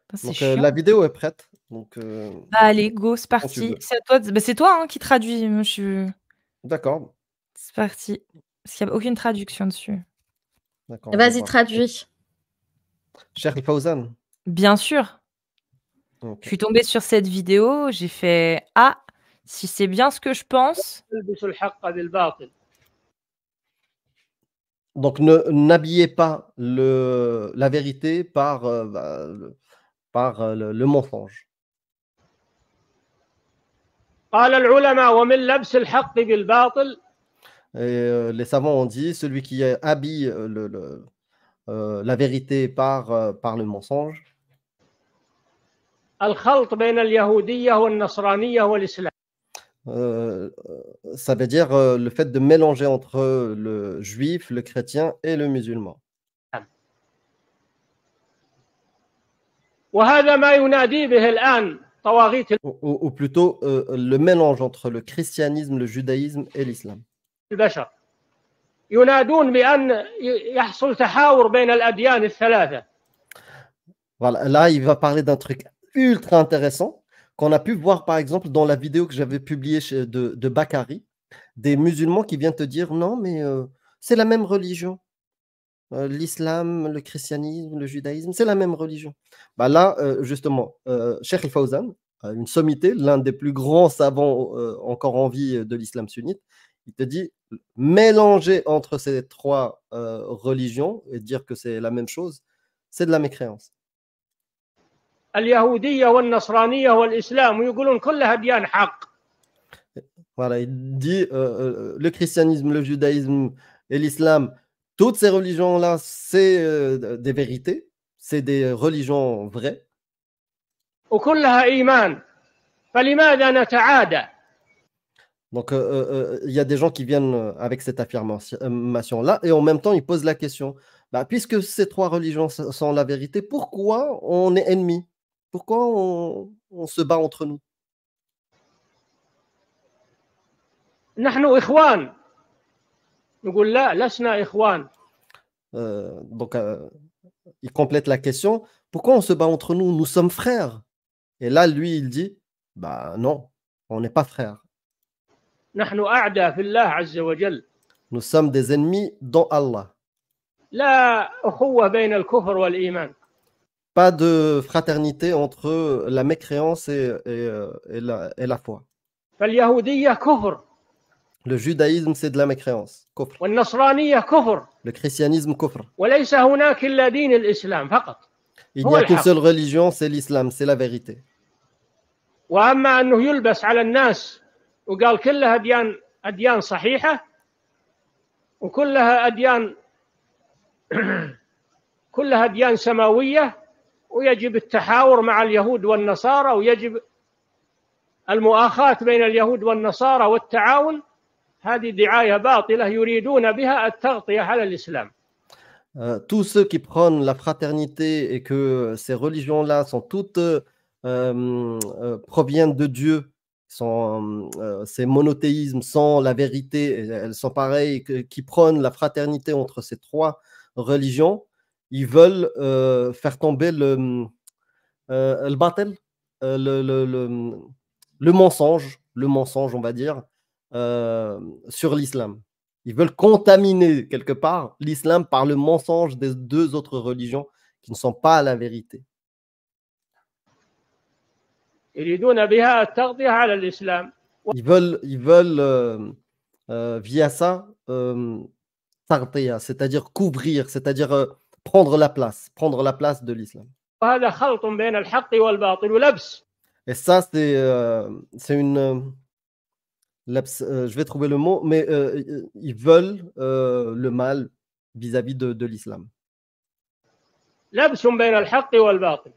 Putain, c'est Donc chiant. la vidéo est prête. Donc Bah, allez, go, c'est quand tu parti. veux. C'est à toi c'est toi, hein, qui traduis. Moi, je suis D'accord. c'est parti. Parce qu'il y a aucune traduction dessus. D'accord, on va Vas-y, voir. traduis. Cheikh Fawzan. Bien sûr. Je Ok. suis tombée sur cette vidéo, j'ai fait: «Ah, si c'est bien ce que je pense». Donc n'habillez pas la vérité par, le mensonge. قال العلماء ومن لبس الحق بالباطل Et les savants ont dit, celui qui habille la vérité par le mensonge, الخلط بين اليهودية والنصرانية والإسلام. ça veut dire le fait de mélanger entre le juif, le chrétien et le musulman. وهذا ما ينادي به الآن طواغيت Ou plutôt le mélange entre le christianisme, le judaïsme et l'islam. البشر ينادون بأن يحصل تحاور بين الأديان الثلاثة. Voilà, là, il va parler d'un truc ultra intéressant qu'on a pu voir, par exemple, dans la vidéo que j'avais publiée de Bakary, des musulmans qui viennent te dire non, mais c'est la même religion. L'islam, le christianisme, le judaïsme, c'est la même religion. Bah là, justement, Cheikh Fawzan, une sommité, l'un des plus grands savants encore en vie de l'islam sunnite, il te dit mélanger entre ces trois religions et dire que c'est la même chose, c'est de la mécréance. اليهودية والنصرانية والإسلام ويقولون كلها أديان حق. Voilà, il dit le christianisme, le judaïsme et l'islam, toutes ces religions-là, c'est des vérités, c'est des religions vraies. وكلها إيمان. فلماذا نتعادى؟ Donc, il y a des gens qui viennent avec cette affirmation-là et en même temps, ils posent la question, bah, puisque ces trois religions sont la vérité, pourquoi on est ennemis? Pourquoi on se bat entre nous? نحن إخوان. نقول لا لسنا إخوان. Donc, il complète la question, pourquoi on se bat entre nous? Nous sommes frères. Et là, lui, il dit, bah non, on n'est pas frères. نحن أعداء في الله عز وجل. Nous sommes des ennemis dans Allah. لا أخوة بين الكفر والإيمان. Pas de fraternité entre la mécréance et la foi. فاليهودية كفر. Le judaïsme, c'est de la mécréance. Kufr. والنصرانية كفر. Le christianisme, kufr. وليس هناك إلا دين الإسلام فقط. Il n'y a qu'une seule religion, c'est l'islam, c'est la vérité. وأما أنه يلبس على الناس وقال كلها أديان صحيحة وكلها كلها أديان سماوية ويجب التحاور مع اليهود والنصارى ويجب المؤاخاة بين اليهود والنصارى والتعاون. هذه دعاية باطلة يريدون بها التغطية على الإسلام. Tous ceux qui prônent la fraternité et que ces religions-là sont toutes proviennent de Dieu, ces monothéismes sont la vérité, elles sont pareilles, qui prônent la fraternité entre ces trois religions, ils veulent faire tomber le batel, le mensonge, on va dire, sur l'islam. Ils veulent contaminer quelque part l'islam par le mensonge des deux autres religions qui ne sont pas la vérité. Ils veulent via ça c'est-à-dire couvrir, c'est-à-dire prendre la place de l'islam. Et ça, c'est une... je vais trouver le mot, mais ils veulent le mal vis-à-vis de l'islam. لبس بين الحق والباطل.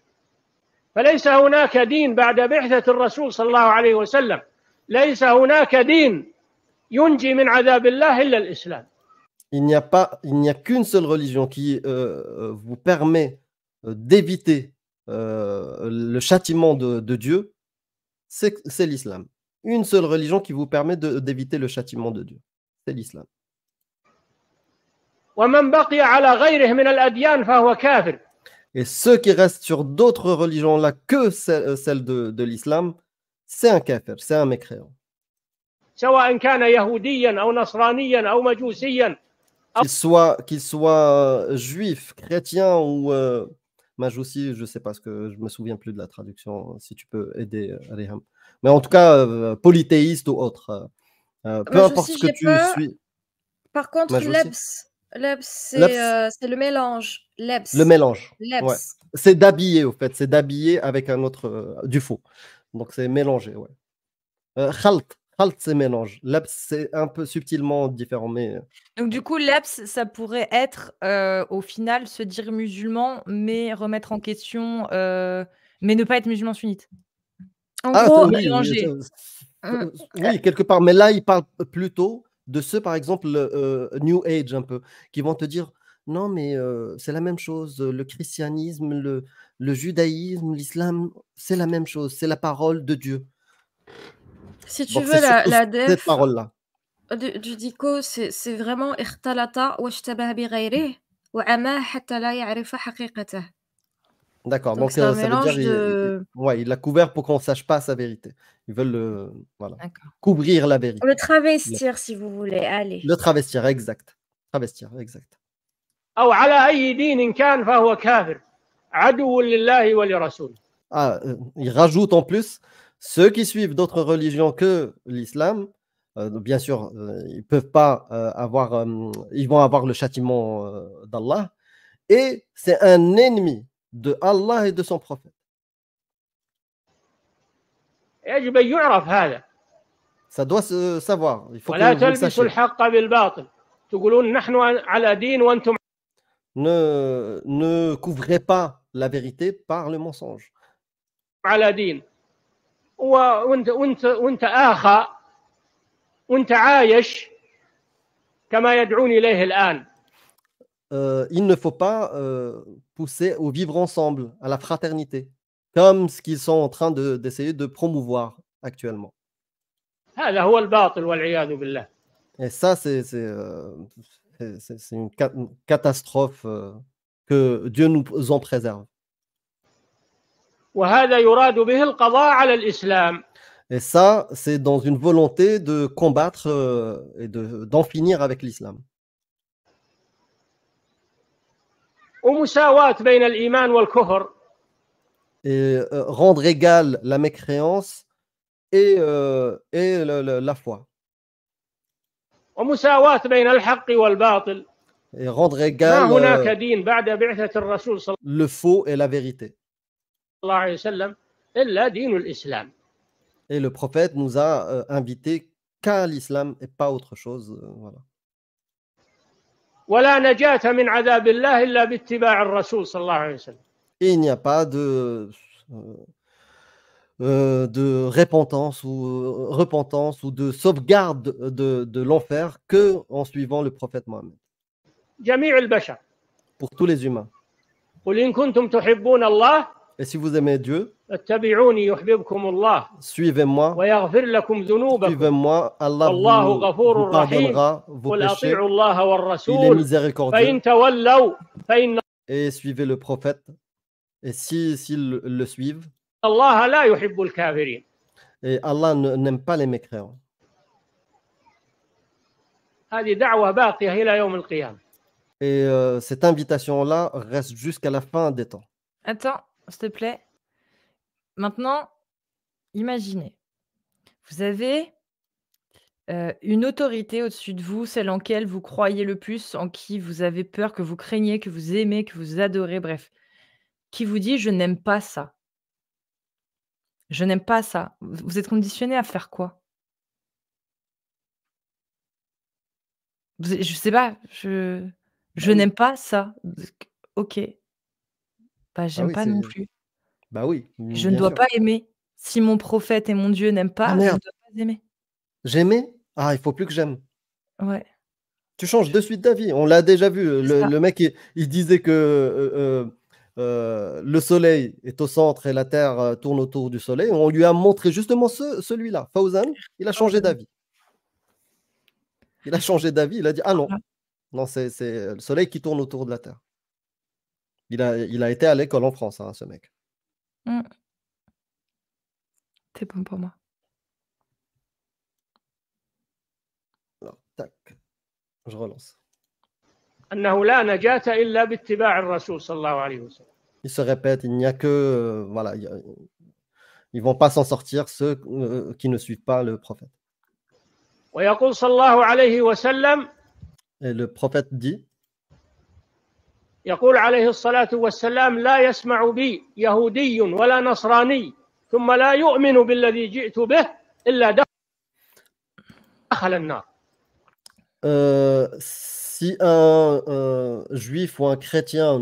فليس هناك دين بعد بعثة الرسول صلى الله عليه وسلم. ليس هناك دين ينجي من عذاب الله إلا الإسلام. Il n'y a qu'une seule religion qui vous permet d'éviter le châtiment de Dieu, c'est l'islam. Une seule religion qui vous permet d'éviter le châtiment de Dieu, c'est l'islam. ومن بقي على غيره من الأديان فهو كافر. Et ceux qui restent sur d'autres religions là que celle de l'islam, c'est un kafir, c'est un mécréant. سواء كان يهوديا أو نصرانيا أو مجوسيا. Qu'il soit juif, chrétien ou majoussi, je ne sais pas, je ne me souviens plus de la traduction, si tu peux aider Riham. Mais en tout cas, polythéiste ou autre. Peu importe Majoussi, ce que j'ai tu pas. suis. Par contre, Majoussi. Lebs, Lebs, c'est le mélange. le Lebs. mélange. Lebs. Ouais. C'est d'habiller, au fait. C'est d'habiller avec un autre, du faux. Donc, c'est mélangé, ouais. Khalt, c'est mélange. Lebs, c'est un peu subtilement différent, mais... Donc du coup, l'EPS, ça pourrait être, au final, se dire musulman, mais remettre en question, mais ne pas être musulman sunnite. En Ah, gros, oui, Mélanger. oui, quelque part. Mais là, il parle plutôt de ceux, par exemple, New Age un peu, qui vont te dire, non, mais c'est la même chose. Le christianisme, le judaïsme, l'islam, c'est la même chose. C'est la parole de Dieu. si tu Donc, veux, c'est surtout la cette def parole-là. du dico, c'est vraiment اختلط واشتبه بغيره وعماه حتى لا يعرف حقيقته. D'accord. Donc Donc, c'est un ça veut dire, mélange de ouais, il l'a couvert pour qu'on ne sache pas sa vérité. Ils veulent voilà, D'accord. couvrir la vérité. le travestir, si vous voulez. Allez. Le travestir, exact. Travestir, exact. أو على أي دين كان فهو كافر عدو لله ولرسوله. Ah, il rajoute en plus, ceux qui suivent d'autres religions que l'islam, bien sûr, ils peuvent pas avoir, ils vont avoir le châtiment d'Allah, et c'est un ennemi de Allah et de son prophète. يجب أن يعرف هذا. Ça doit se savoir. Il faut ولا que vous le تلبسوا sachiez. الحق بالباطل تقولون نحن على دين وأنتم Ne couvrez pas la vérité par le mensonge. على دين. وانت آخى وانت عايش كما يدعون إليه الآن. Il ne faut pas pousser au vivre ensemble, à la fraternité, comme ce qu'ils sont en train d'essayer de promouvoir actuellement. هذا هو الباطل والعياذ بالله. Et ça, c'est une catastrophe que Dieu nous en préserve. وهذا يراد به القضاء على الإسلام. Et ça, c'est dans une volonté de combattre et d'en finir avec l'islam. ومساواة بين الإيمان والكفر. Et rendre égale la mécréance et la foi. ومساواة بين الحق والباطل. Et rendre ما égal هناك دين بعد بعثة الرسول صلى le faux et la vérité. الله عليه وسلم إلا دين الإسلام. Et le prophète nous a invités qu'à l'islam et pas autre chose. Voilà. ولا نجاة من عذاب الله إلا باتباع الرسول صلى الله عليه وسلم. Et il n'y a pas de repentance ou de sauvegarde de l'enfer que en suivant le prophète Mohammed. جميع البشر. Pour tous les humains. قل إن كنتم تحبون الله Et si vous aimez Dieu, اتبعوني يحببكم الله suivez-moi. ويغفر لكم ذنوبكم. Suivez-moi. Allah والله vous غفور رحيم. pardonnera vos قل péchés. أطيعوا الله Il est والرسول miséricordieux. فإن تولوا فإن Et suivez le prophète. Et s'ils le suivent, الله لا يحب الكافرين. et Allah n'aime pas les mécréants. هذه دعوة باقية إلى يوم القيامة. Et cette invitation-là reste jusqu'à la fin des temps. Attends, s'il te plaît. Maintenant, imaginez, vous avez une autorité au-dessus de vous, celle en laquelle vous croyez le plus, en qui vous avez peur, que vous craignez, que vous aimez, que vous adorez, bref, qui vous dit: «Je n'aime pas ça. Je n'aime pas ça». Vous êtes conditionné à faire quoi? Je sais pas, je oui. n'aime pas ça. OK. Bah, Ah j'aime oui, pas non plus. bah oui, Je ne bien dois sûr. pas aimer. Si mon prophète et mon Dieu n'aiment Ah pas, je ne merde, dois pas aimer. j'aimais? Ah, il faut plus que j'aime. Ouais, Tu changes de suite d'avis. On l'a déjà vu. c'est ça. Le mec, il disait que le soleil est au centre et la Terre tourne autour du soleil. On lui a montré justement celui-là. Fawzan, il a changé d'avis. Il a changé d'avis. Il a dit: ah non, Voilà. non, c'est le soleil qui tourne autour de la Terre. Il a été à l'école en France, hein, ce mec. Mmh. C'est bon pour moi. Alors, tac, je relance. أنه لا نجاة إلا باتباع الرسول صلى الله عليه وسلم. Il se répète, il n'y a que... voilà, ils vont pas s'en sortir, ceux qui ne suivent pas le prophète. ويقول صلى الله عليه وسلم Et le prophète dit, يقول عليه الصلاة والسلام لا يسمع بي يهودي ولا نصراني ثم لا يؤمن بالذي جئت به إلا دخل النار. si un juif ou un chrétien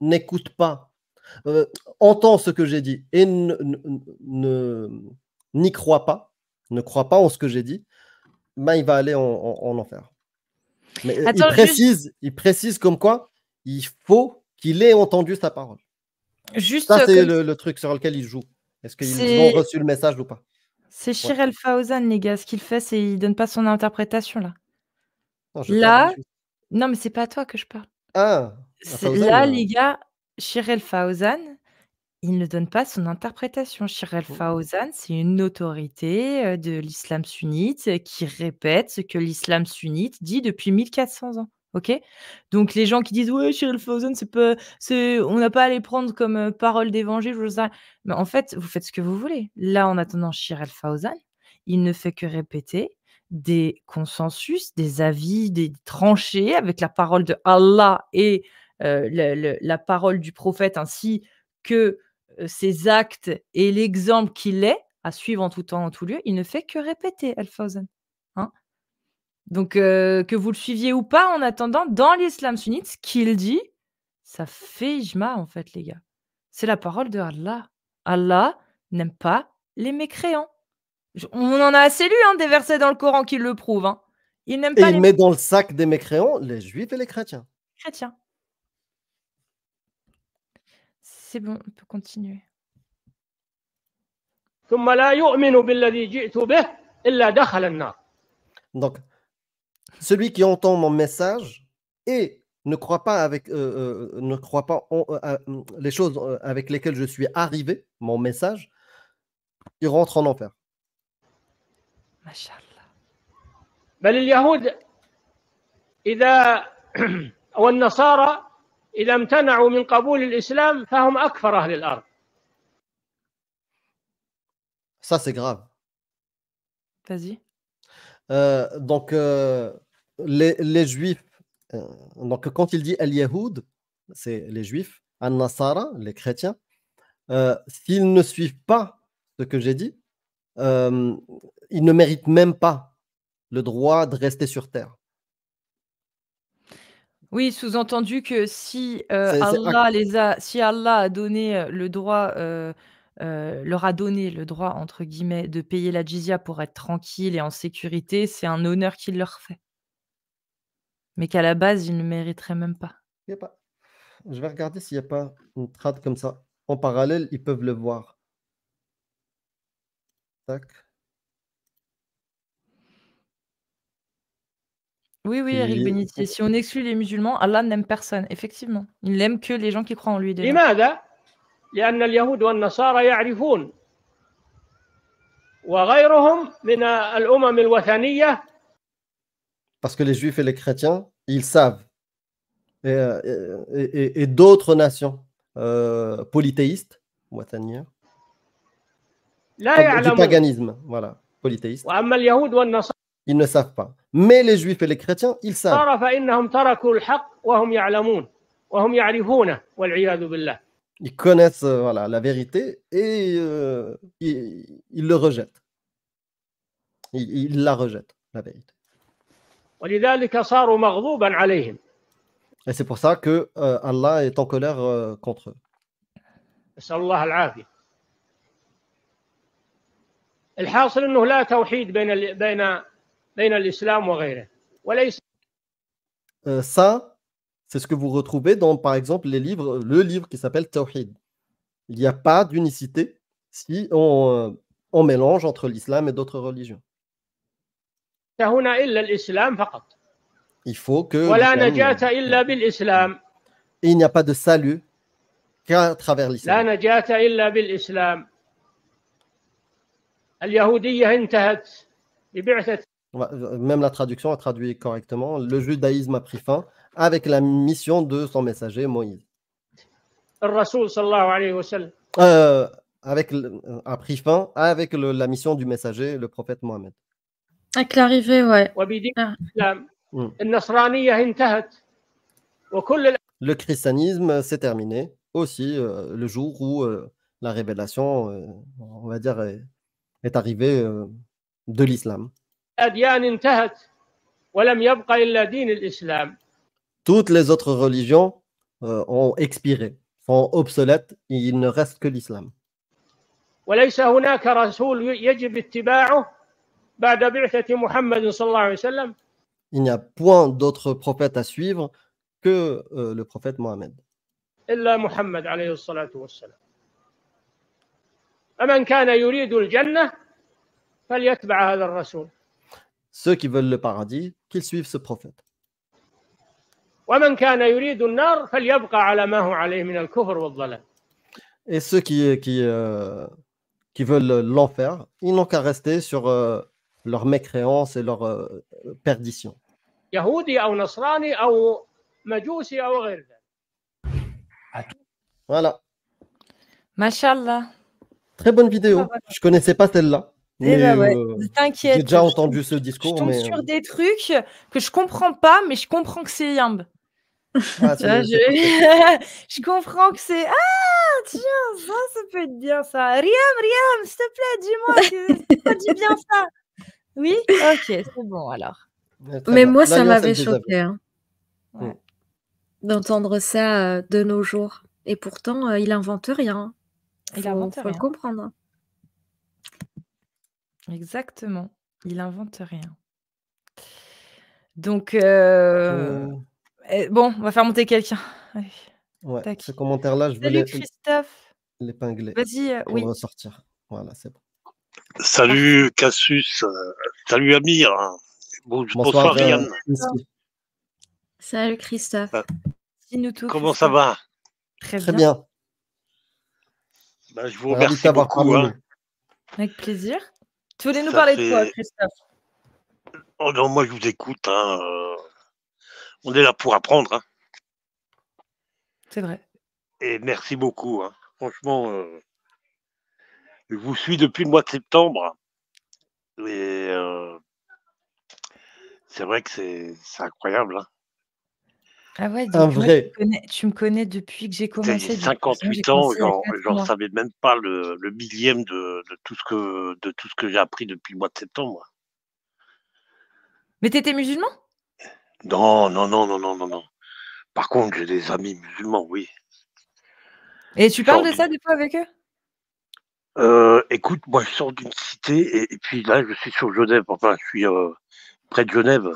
n'écoute pas, entend ce que j'ai dit et n'y croit pas, ne croit pas en ce que j'ai dit, ben il va aller en enfer. Mais Attends, il précise comme quoi il faut qu'il ait entendu sa parole. juste Ça, c'est comme le truc sur lequel il joue. Est-ce qu'ils ont c'est reçu le message ou pas? c'est Shir El Fawzan, les gars. Ce qu'il fait, c'est il donne pas son interprétation là. Non, je parle Là, du juif. non, mais c'est pas à toi que je parle. Ah, Fawzan, Là, les gars, Shir El Fawzan, il ne donne pas son interprétation. Shir El Mmh. Fawzan, c'est une autorité de l'islam sunnite qui répète ce que l'islam sunnite dit depuis 1400 ans. OK? Donc les gens qui disent: «Ouais, Shir El Fawzan, on n'a pas à les prendre comme parole d'évangile», je sais. Mais en fait, vous faites ce que vous voulez. Là, en attendant, Shir El Fawzan, il ne fait que répéter des consensus, des avis, des tranchées avec la parole de Allah et la parole du prophète ainsi que ses actes et l'exemple qu'il est à suivre en tout temps, en tout lieu, il ne fait que répéter Al Fawzan, hein. Donc que vous le suiviez ou pas, en attendant, dans l'islam sunnite, ce qu'il dit, ça fait ijma, en fait, les gars. C'est la parole de Allah. Allah n'aime pas les mécréants. On en a assez lu, hein, des versets dans le Coran qui le prouvent, hein. Il n'aime Et pas il les met dans le sac des mécréants les juifs et les chrétiens. chrétiens. C'est bon, on peut continuer. ثم لا يؤمن بالذي جئت به إلا دخل النار. Donc, celui qui entend mon message et ne croit pas les choses avec lesquelles je suis arrivé, mon message, il rentre en enfer. Mashallah. بل اليهود إذا والنصارى إذا امتنعوا من قبول الإسلام فهم أكفر أهل الأرض. Ça, c'est grave. Vas-y. Donc, les juifs, donc quand il dit Al-Yahoud, c'est les juifs, An-Nasara, les chrétiens, s'ils ne suivent pas ce que j'ai dit, ils ne méritent même pas le droit de rester sur terre. Oui, sous-entendu que si, si Allah a donné le droit, leur a donné le droit, entre guillemets, de payer la djizya pour être tranquille et en sécurité, c'est un honneur qu'il leur fait. Mais qu'à la base, ils ne mériteraient même pas. Il y a pas. Je vais regarder s'il n'y a pas une trad comme ça. En parallèle, ils peuvent le voir. Tac. Oui, oui, Eric Benitier, si on exclut les musulmans, Allah n'aime personne, effectivement. Il n'aime que les gens qui croient en lui déjà. لماذا؟ لأن اليهود والنصارى يعرفون وغيرهم من الأمم الوثنية. Parce que les juifs et les chrétiens, ils savent. Et d'autres nations polythéistes, wathaniens, du paganisme, voilà, polythéistes, وأما اليهود والنصارى ils ne savent pas. Mais les juifs et les chrétiens, ils savent. فإنهم تركوا الحق وهم يعلمون وهم يعرفونه والعياذ بالله. Ils connaissent voilà, la vérité et ils le rejettent. Ils la rejettent, la vérité. ولذلك صاروا مغضوبا عليهم. Et c'est pour ça que Allah est en colère contre eux. نسأل الله العافية. الحاصل أنه لا توحيد بين الإسلام وغيره وليس. Ça, c'est ce que vous retrouvez dans, par exemple, le livre qui s'appelle Tawhid. Il n'y a pas d'unicité si on mélange entre l'islam et d'autres religions. هنا إلا الإسلام فقط. Il faut que ولا نجاة إلا بالإسلام. Et il n'y a pas de salut qu'à travers لا l'islam. نجاة إلا بالإسلام. اليهودية انتهت ببعثة Même la traduction a traduit correctement. Le judaïsme a pris fin avec la mission de son messager Moïse. الرسول صلى الله عليه وسلم. A pris fin avec la mission du messager, le prophète Mohammed. Avec l'arrivée, ouais. وبدين Ah. الإسلام. Mm. النصرانية انتهت. وكل Le christianisme s'est terminé aussi le jour où la révélation, on va dire, est arrivée de l'islam. الأديان انتهت ولم يبق إلا دين الإسلام. Toutes les autres religions ont expiré, sont obsolètes, et il ne reste que l'islam. وليس هناك رسول يجب اتباعه بعد بعثة محمد صلى الله عليه وسلم. Il n'y a point d'autres prophètes à suivre que le prophète Mohammed. إلا محمد عليه الصلاة والسلام. فمن كان يريد الجنة فليتبع هذا الرسول. Ceux qui veulent le paradis, qu'ils suivent ce prophète. ومن كان يريد النار فليبقى على ما هو عليه من الكفر والضلال. Et ceux qui veulent l'enfer, ils n'ont qu'à rester sur leur mécréance et leur perdition. يهودي أو نصراني أو مجوسي أو غير ذلك. Voilà. Mashallah. Très bonne vidéo. Ah, voilà. Je connaissais pas celle-là. Eh Mais ben ouais, t'inquiète. j'ai déjà je entendu tombe- ce Je discours. tombe Mais, sur des trucs que je comprends pas, mais je comprends que c'est Yamb. ah, Tu vois, c'est parfait. je comprends que c'est ah tiens ça peut être bien ça. Riam, s'il te plaît, dis-moi c'est pas dit bien ça. Oui, ok, c'est bon alors. Très Mais bien. moi, Là, ça il y a m'avait celle des choqué hein, Ouais. d'entendre ça de nos jours. Et pourtant, il invente rien. Il Faut invente le rien. comprendre. Exactement. Il invente rien. Donc bon, on va faire monter quelqu'un. Allez. Ouais, Tac. ce commentaire-là, je vais Salut Christophe. l'épingler Vas-y, pour oui. ressortir. Voilà, c'est bon. Salut Cassius, salut Amir, bonsoir Ryan. Ici. Salut Christophe. Dis-nous tout. Comment ça Christophe. va? Très bien. Ben, je vous Ravi de remercie t'avoir beaucoup. parmi Hein. Avec plaisir. Tu voulais nous Ça parler de quoi, fait- Christophe? Oh non, moi je vous écoute. Hein. On est là pour apprendre. Hein. C'est vrai. Et merci beaucoup. Hein. Franchement, je vous suis depuis le mois de septembre. Et c'est vrai que c'est incroyable. Hein. Ah ouais, Un donc moi, vrai. tu me connais depuis que j'ai J'ai commencé. du coup, 58 j'ai ans, commencé il y a 4 j'en mois. savais même pas le millième de tout ce que j'ai appris depuis le mois de septembre. Mais t'étais musulman? Non. Par contre, j'ai des amis musulmans, oui. Et tu parles de Genre ça des fois avec eux? Écoute, moi je sors d'une cité et puis là je suis sur Genève, enfin je suis près de Genève,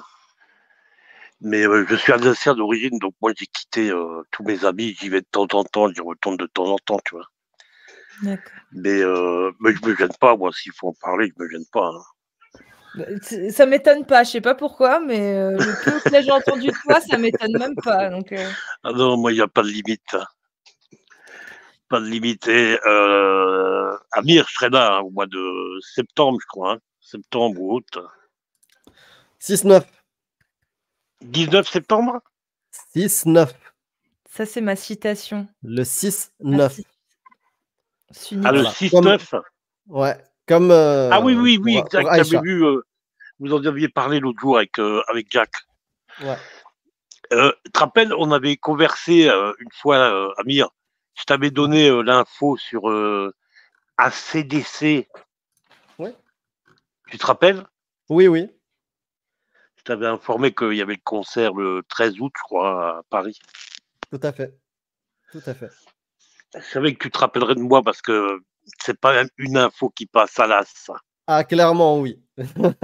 mais je suis alsacien d'origine, donc moi j'ai quitté tous mes amis, j'y vais de temps en temps, j'y retourne de temps en temps, tu vois. D'accord. Mais je me gêne pas, moi s'il faut en parler, je me gêne pas. Hein. Bah, ça m'étonne pas, je sais pas pourquoi, mais le peu que là j'ai entendu de toi, ça m'étonne même pas. Donc, Ah non, moi il n'y a pas de limite. Hein. Pas de limite. Et Amir, je serai là hein, au mois de septembre, je crois. Hein. Septembre ou août. 6-9. 19 septembre 6-9. ça, c'est ma citation. Le 6-9. Merci. Ah, le Voilà. 6-9 Ouais. Comme. Ah oui, pour exact. Aïcha. J'avais vu, vous en aviez parlé l'autre jour avec Jack. Ouais. Tu te rappelles, on avait conversé une fois, Amir. Je t'avais donné l'info sur ACDC. Ouais. Tu te rappelles? Oui, oui. Je t'avais informé qu'il y avait le concert le 13 août, je crois, à Paris. Tout à fait. Tout à fait. Je savais que tu te rappellerais de moi parce que c'est pas une info qui passe à l'as. Ah, clairement, oui. C'est vrai.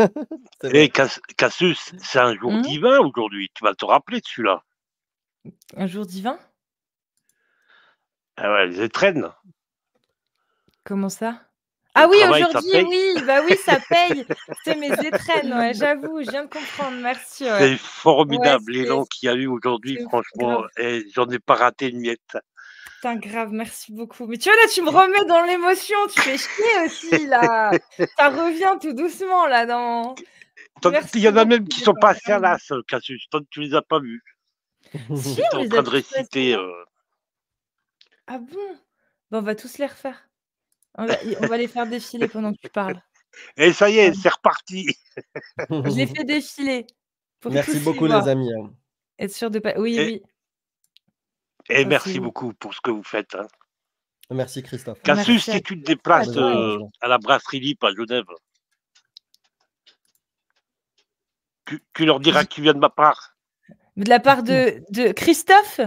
Et Cassius, c'est un jour Mhm. divin aujourd'hui. Tu vas te rappeler de celui-là. Un jour divin? Ah ouais, les étrennes. Comment ça? Ah Le oui, travail, ça aujourd'hui, paye. oui, bah oui, ça paye. C'est mes étrennes, ouais, j'avoue, je viens de comprendre, merci, ouais. C'est Ouais, formidable l'élan qu'il y a eu aujourd'hui, c'est franchement, grave. et j'en ai pas raté une miette. Putain, grave, merci beaucoup. Mais tu vois, là, tu me remets dans l'émotion, tu fais chier aussi, là. Ça revient tout doucement, là, dans... Merci Il y en a beaucoup, même qui sont quoi, passés à vraiment. l'as, Cassius. Toi, tu les as pas vus. Si, Ils étaient on en les a train de tous passés, réciter. non? Ah bon? Bah, on va tous les refaire. On va les faire défiler pendant que tu parles. Et ça y Ouais. est, c'est reparti. Je les fais défiler pour Merci tous les beaucoup, voir. les amis. Hein. Être sûr de pas... Oui, Et, oui. et Ça, merci c'est... beaucoup pour ce que vous faites. Hein. Merci, Christophe. Cassius, Merci à si tu te toi, à déplaces toi. à la brasserie Lippe à Genève, tu leur diras que tu viens de ma part. De la part de Christophe,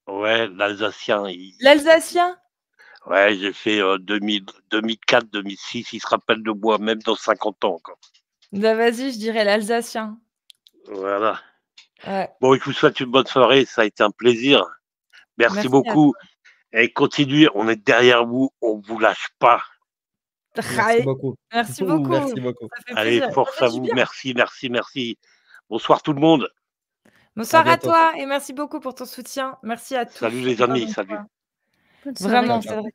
Ouais, l'Alsacien. l'Alsacien. Ouais, j'ai fait 2004, 2006. Il se rappelle de moi, même dans 50 ans. Quoi. Bah vas-y, je dirais l'Alsacien. Voilà. Ouais. Bon, je vous souhaite une bonne soirée. Ça a été un plaisir. Merci Merci à beaucoup. Et continuez. On est derrière vous. On ne vous lâche pas. Merci beaucoup. Merci beaucoup. Merci beaucoup. Ça fait Allez, plaisir. force Ça fait à du vous. bien. Merci, merci, merci. Bonsoir tout le monde. Bonsoir à bientôt. toi et merci beaucoup pour ton soutien. Merci à tous. Salut les encore amis, une salut. fois. Bonne soirée. Vraiment, Ciao, c'est vrai.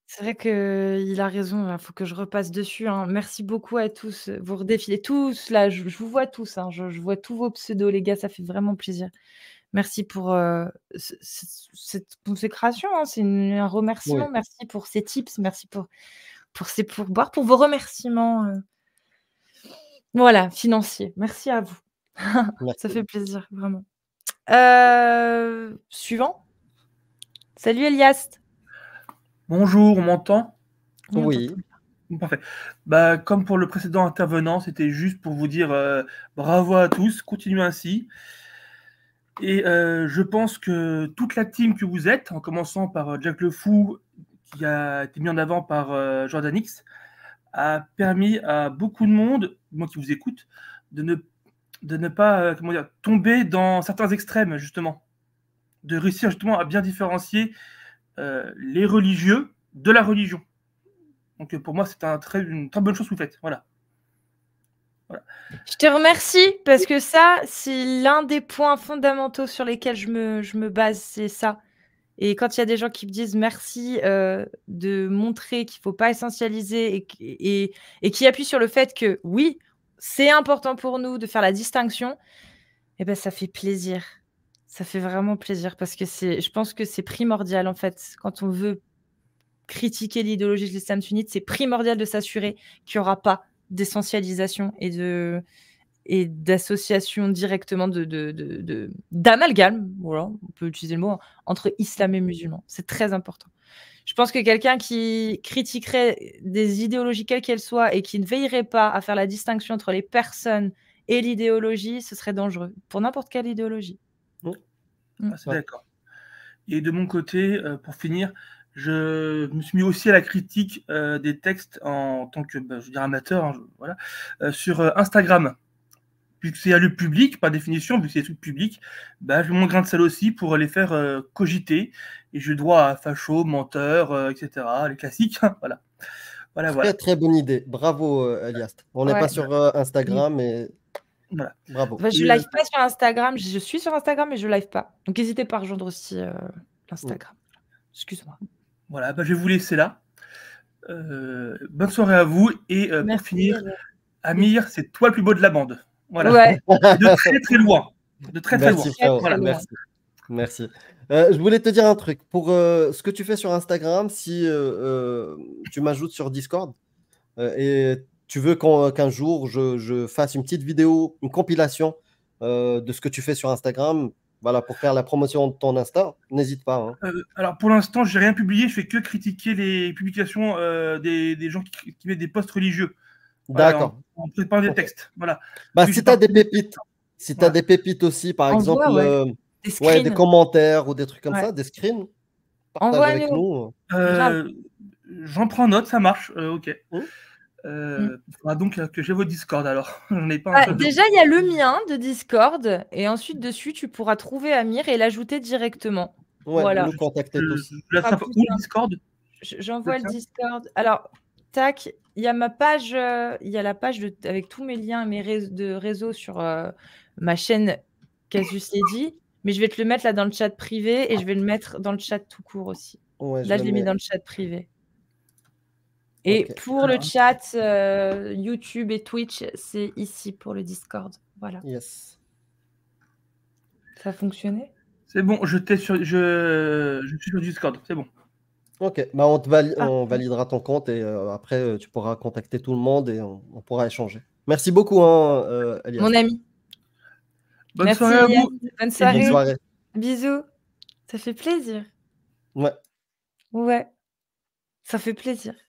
C'est vrai qu'il a raison, il faut que je repasse dessus. Hein. Merci beaucoup à tous. Vous redéfilez tous, là, je vous vois tous. Hein. Je vois tous vos pseudos, les gars, ça fait vraiment plaisir. Merci pour cette consécration, hein. C'est un remerciement. Oui. Merci pour ces tips, merci pour ces pourboires, pour vos remerciements. Voilà, financiers. Merci à vous. Merci. Ça fait plaisir, vraiment. Suivant. Salut Elias. Bonjour, on m'entend? Oui. Parfait. Bah, comme pour le précédent intervenant, c'était juste pour vous dire bravo à tous, continuez ainsi. Et je pense que toute la team que vous êtes, en commençant par Jack le Fou, qui a été mis en avant par Jordan X, a permis à beaucoup de monde, moi qui vous écoute, de ne pas tomber dans certains extrêmes, justement. De réussir justement à bien différencier les religieux de la religion. Donc pour moi, c'est une très bonne chose que vous faites. Voilà. Je te remercie parce que ça, c'est l'un des points fondamentaux sur lesquels je me base, c'est ça. Et quand il y a des gens qui me disent merci de montrer qu'il ne faut pas essentialiser et qui appuient sur le fait que oui, c'est important pour nous de faire la distinction, eh ben, ça fait plaisir. Ça fait vraiment plaisir parce que je pense que c'est primordial en fait. Quand on veut critiquer l'idéologie de l'islam sunnite, c'est primordial de s'assurer qu'il n'y aura pas d'essentialisation et d'association directement d'amalgame, voilà, on peut utiliser le mot, hein, entre islam et musulmans. C'est très important. Je pense que quelqu'un qui critiquerait des idéologies quelles qu'elles soient et qui ne veillerait pas à faire la distinction entre les personnes et l'idéologie, ce serait dangereux pour n'importe quelle idéologie. C'est d'accord. Et de mon côté, pour finir, je me suis mis aussi à la critique des textes en tant que, je veux dire, amateur, hein, voilà, sur Instagram. Vu que c'est à lieu public, par définition, vu que c'est des trucs publics, je mets mon grain de sel aussi pour les faire cogiter. Et je droit à facho, menteur, etc., les classiques. Voilà. Très, très bonne idée. Bravo, Elias. On n'est Ouais. pas sur Instagram, mais Voilà. bravo. Bah, je ne live pas sur Instagram. Je suis sur Instagram, mais je ne live pas. Donc, n'hésitez pas à rejoindre aussi l'Instagram. Excuse-moi. Voilà, je vais vous laisser là. Bonne soirée à vous. Et pour finir, Amir, c'est toi le plus beau de la bande. Voilà. Ouais. De très très loin. De très très loin. Merci, frérot. Voilà. Merci. Je voulais te dire un truc. Pour ce que tu fais sur Instagram, si tu m'ajoutes sur Discord et tu veux qu'un jour je fasse une petite vidéo, une compilation de ce que tu fais sur Instagram, voilà, pour faire la promotion de ton Insta, n'hésite pas. Hein. Alors pour l'instant, j'ai rien publié. Je fais que critiquer les publications des gens qui mettent des posts religieux. D'accord. On prépare des textes. Voilà. Si tu as des pépites, si tu as des pépites aussi, par exemple, des commentaires ou des trucs comme ça, des screens, partage avec nous. J'en prends note, ça marche. Ok. Il faudra donc que j'ai votre Discord alors. Déjà, il y a le mien de Discord et ensuite dessus, tu pourras trouver Amir et l'ajouter directement. Ouais, voilà. nous contacter tous. Où le Discord? J'envoie le ça. Discord. Alors, tac, il y a ma page, il y a la page avec tous mes liens, de réseau sur ma chaîne Casus Lady, mais je vais te le mettre là dans le chat privé et je vais le mettre dans le chat tout court aussi. Ouais, je Là, le je l'ai mis mets. dans le chat privé. Et Ok. pour le chat YouTube et Twitch, c'est ici pour le Discord. Voilà. Yes. Ça a fonctionné? C'est bon, je suis sur Discord, c'est bon. Ok, bah on validera ton compte et après tu pourras contacter tout le monde et on pourra échanger. Merci beaucoup, hein, Elias. Mon ami. Bonne Merci, soirée à Elias. vous. Bonne Bonne soirée. soirée. Bisous. Ça fait plaisir. Ouais. Ouais. Ça fait plaisir.